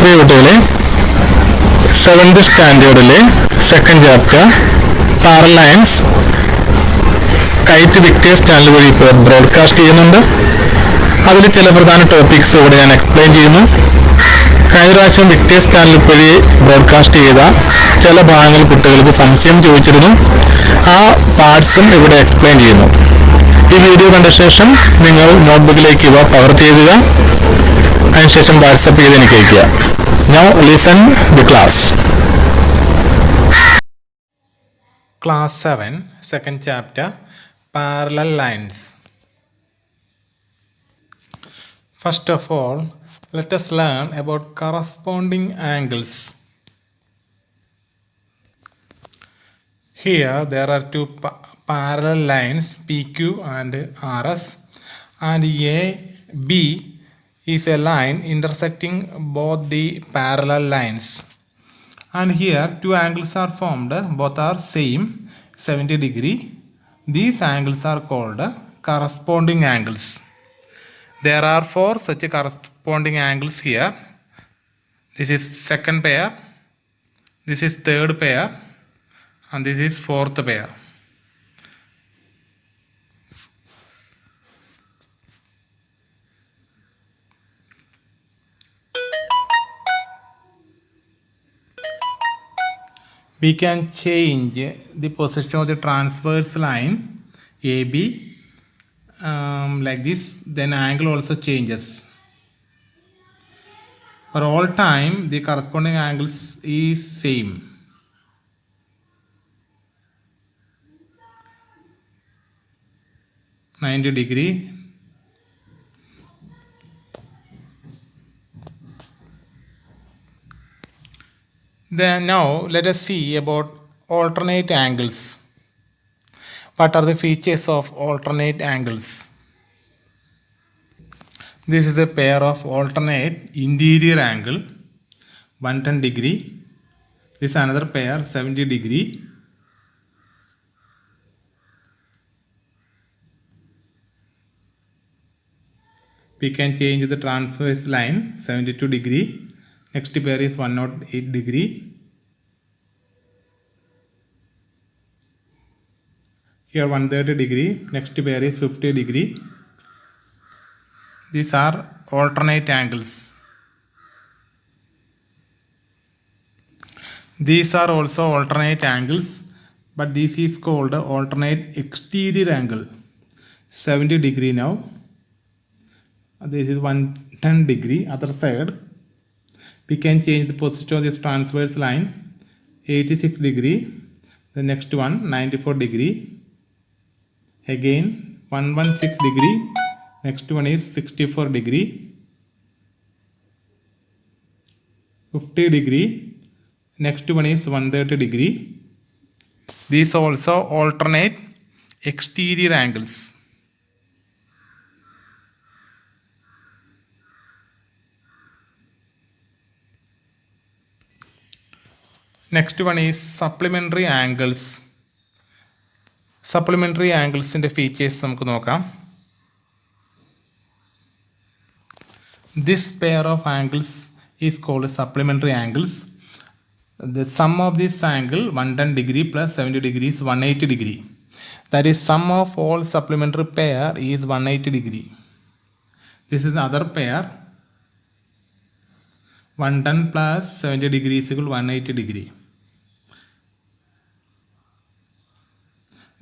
പ്രിയ കുട്ടികളെ, 7th സ്റ്റാൻഡേർഡിലെ second chapter parallel lines Kite Victers channel വഴി ഇപ്പോൾ ബ്രോഡ്കാസ്റ്റ് ചെയ്യുന്നുണ്ട്. അതിൽ ചില പ്രധാന ടോപ്പിക്സ് ഇവിടെ ഞാൻ എക്സ്പ്ലെയിൻ ചെയ്യുന്നു. കഴിഞ്ഞ പ്രാവശ്യം വിക്ടേഴ്സ് ചാനൽ വഴി ബ്രോഡ്കാസ്റ്റ് ചെയ്ത ചില ഭാഗങ്ങൾ കുട്ടികൾക്ക് സംശയം ചോദിച്ചിരുന്നു. ആ പാർട്സും ഇവിടെ എക്സ്പ്ലെയിൻ ചെയ്യുന്നു. ഈ വീഡിയോ കണ്ട ശേഷം നിങ്ങൾ നോട്ട്ബുക്കിലേക്ക് ഇവ പകർത്തി എഴുതുക. അതിനുശേഷം വാട്സപ്പ് ചെയ്ത് എനിക്ക് അയയ്ക്കുക. Now listen the class. Class 7, second chapter, parallel lines. First of all, let us learn about corresponding angles. Here there are two parallel lines, PQ and RS, and AB is a line intersecting both the parallel lines. And here two angles are formed, both are same 70 degree. These angles are called corresponding angles. There are four such corresponding angles here. This is second pair, this is third pair, and this is fourth pair. We can change the position of the transverse line AB like this, then angle also changes. For all time the corresponding angles is same. -90°. Then now let us see about alternate angles. What are the features of alternate angles? This is a pair of alternate interior angle 110 degree. This is another pair 70 degree. We can change the transverse line 72 degree. Next pair is 108 degree. Here 130 degree. Next pair is 50 degree. These are alternate angles. These are also alternate angles, but this is called alternate exterior angle. 70 degree now. This is 110 degree. Other side. We can change the position of this transverse line 86 degree. The next one 94 degree. Again 116 degree. Next one is 64 degree. 50 degree. Next one is 130 degree. These also alternate exterior angles. Next one is supplementary angles. Supplementary angles in the features നമുക്ക് നോക്കാം. This pair of angles is called supplementary angles. The sum of this angle 110 degree plus 70 degree is 180 degree. That is sum of all supplementary pair is 180 degree. This is the other pair 110 plus 70 degree is equal to 180 degree.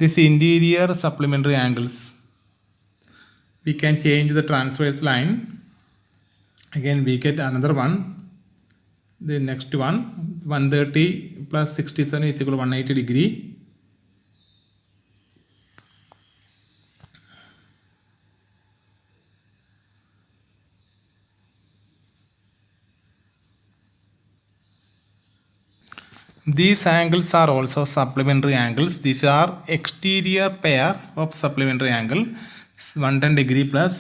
This interior supplementary angles. We can change the transverse line. Again we get another one. The next one 130 plus 67 is equal to 180 degree. These angles are also supplementary angles. These are exterior pair of supplementary angle. 110 degree plus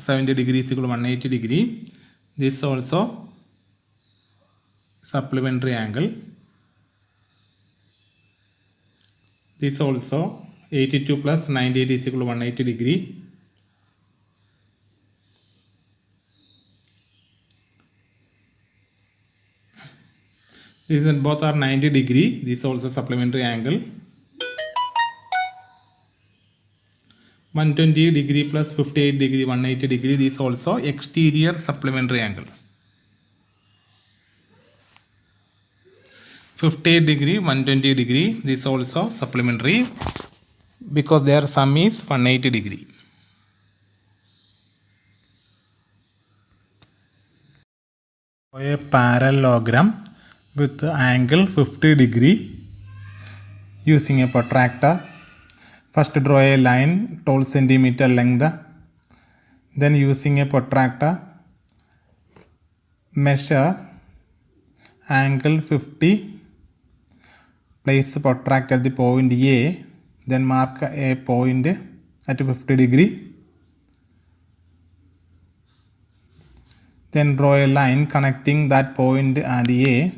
70 degree is equal to 180 degree. This also supplementary angle. This also 82 plus 98 is equal to 180 degree. Both are 90 degree. This is also supplementary angle. 120 degree plus 58 degree, 180 degree. This is also exterior supplementary angle. 58 degree, 120 degree. This is also supplementary because their sum is 180 degree. A parallelogram with angle 50 degree using a protractor. First draw a line 12 centimeter length. Then using a protractor measure angle 50. Place the protractor at the point A. Then mark a point at 50 degree. Then draw a line connecting that point and A.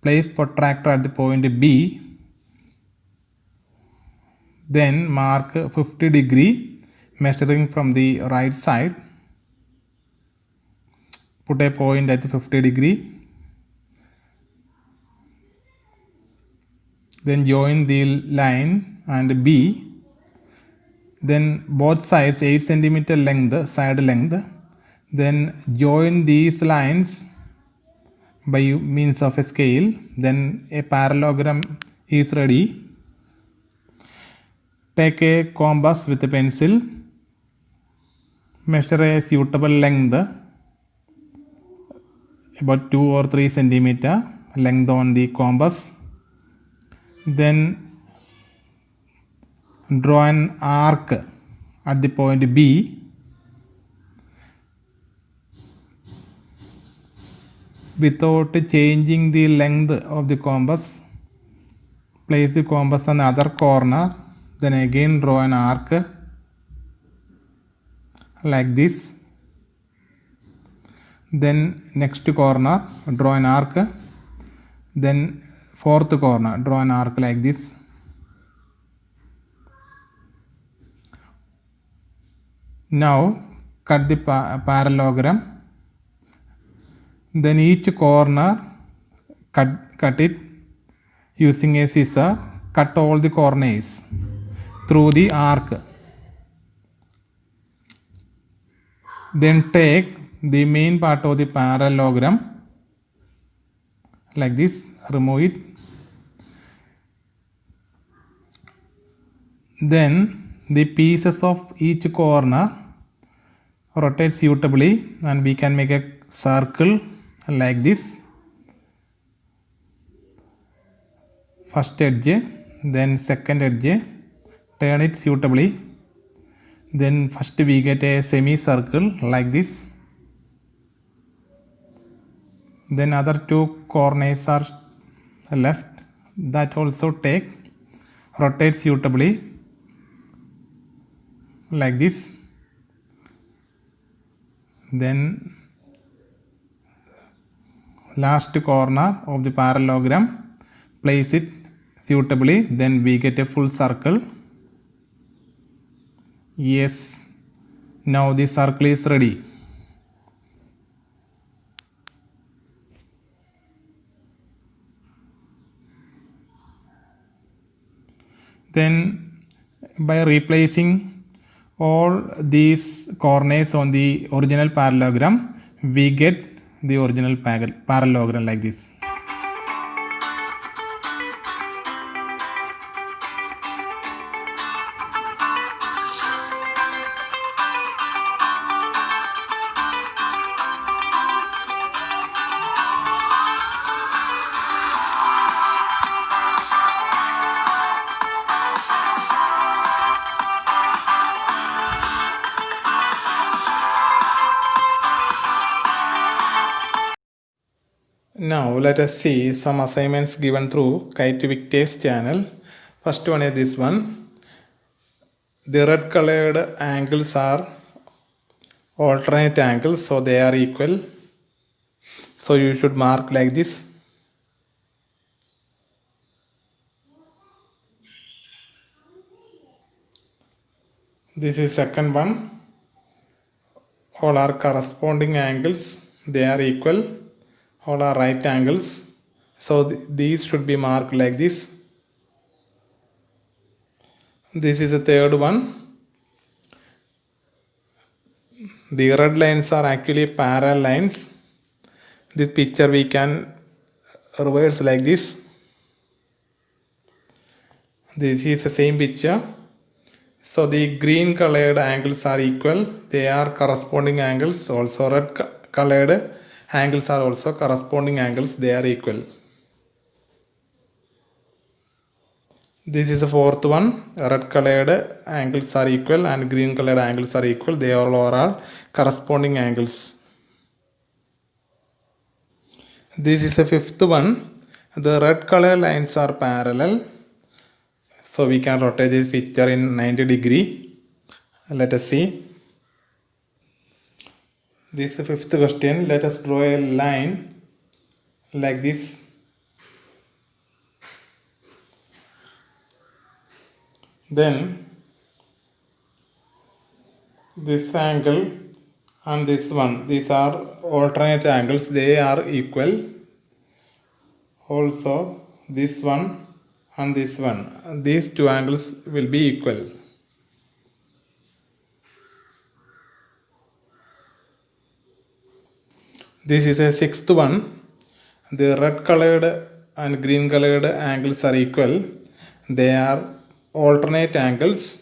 Place protractor at the point B. Then mark 50 degree measuring from the right side. Put a point at 50 degree. Then join the line and B. Then both sides 8 centimeter length, side length. Then join these lines by means of a scale. Then a parallelogram is ready. Take a compass with a pencil. Measure a suitable length, about 2 or 3 centimeter length on the compass. Then draw an arc at the point B. Without changing the length of the compass, place the compass on the other corner. Then again draw an arc like this. Then next corner draw an arc. Then fourth corner draw an arc like this. Now cut the parallelogram. Then each corner cut it using a scissor. Cut all the corners through the arc. Then take the main part of the parallelogram like this. Remove it. Then the pieces of each corner rotate suitably and we can make a circle like this. First edge, then second edge, turn it suitably. Then first we get a semicircle like this. Then other two corners are left. That also take, rotate suitably like this. Then last corner of the parallelogram, place it suitably. Then we get a full circle. Yes, now the circle is ready. Then by replacing all these corners on the original parallelogram, we get the original parallelogram like this. Now let us see some assignments given through Kite Victor's channel. First one is this one. The red colored angles are alternate angles, so they are equal. So you should mark like this. This is second one. All are corresponding angles, they are equal. All are right angles. So these should be marked like this. This is the third one. The red lines are actually parallel lines. This picture we can reverse like this. This is the same picture. So the green colored angles are equal. They are corresponding angles. Also red colored angles are also corresponding angles. They are equal. This is the fourth one. Red colored angles are equal and green colored angles are equal. They all are corresponding angles. This is the fifth one. The red color lines are parallel. So we can rotate this picture in 90 degree. Let us see. This is the fifth question. Let us draw a line like this. Then this angle and this one, these are alternate angles, they are equal. Also this one and this one, these two angles will be equal. This is a sixth one. The red colored and green colored angles are equal. They are alternate angles.